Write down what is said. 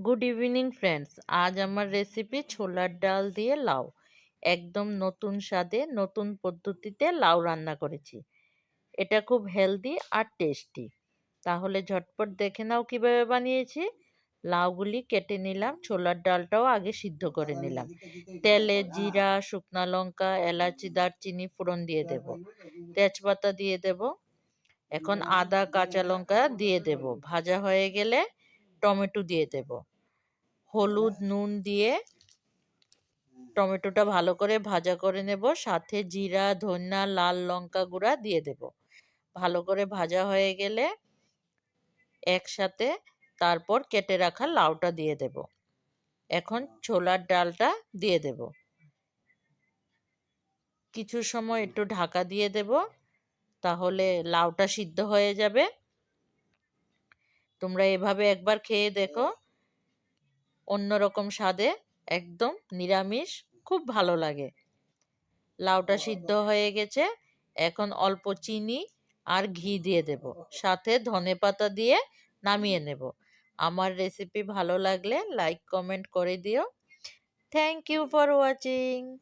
Good evening friends. আজ আমার recipe ছোলার ডাল দিয়ে লাউ। একদম নতুন স্বাদে নতুন পদ্ধতিতে লাউ রান্না করেছি। এটা খুব হেলদি আর টেস্টি। তাহলে ঝটপট দেখে নাও কিভাবে বানিয়েছি। লাউগুলি কেটে নিলাম, ছোলার ডালটাও আগে সিদ্ধ করে নিলাম। তেলে জিরা, শুকনা লঙ্কা, এলাচি, দারচিনি ফোড়ন দিয়ে দেব। তেজপাতা দিয়ে দেব। এখন আদা, কাঁচা লঙ্কা দিয়ে দেব। ভাজা হয়ে গেলে টমেটো দিয়ে দেব। হলুদ, নুন দিয়ে টমেটোটা ভালো করে ভাজা করে নেব। সাথে জিরা, ধনিয়া, লাল লঙ্কা গুঁড়া দিয়ে দেব। ভালো করে ভাজা হয়ে গেলে একসাথে তারপর কেটে রাখা লাউটা দিয়ে দেব। এখন ছোলার ডালটা দিয়ে দেব। কিছু সময় একটু ঢাকা দিয়ে দেব, তাহলে লাউটা সিদ্ধ হয়ে যাবে। তোমরা এভাবে একবার খেয়ে দেখো, অন্যরকম স্বাদে, একদম নিরামিষ, খুব ভালো লাগে। লাউটা সিদ্ধ হয়ে গেছে। এখন অল্প চিনি আর ঘি দিয়ে দেব। সাথে ধনেপাতা দিয়ে নামিয়ে নেব। আমার রেসিপি ভালো লাগলে লাইক কমেন্ট করে দিও। Thank you for watching.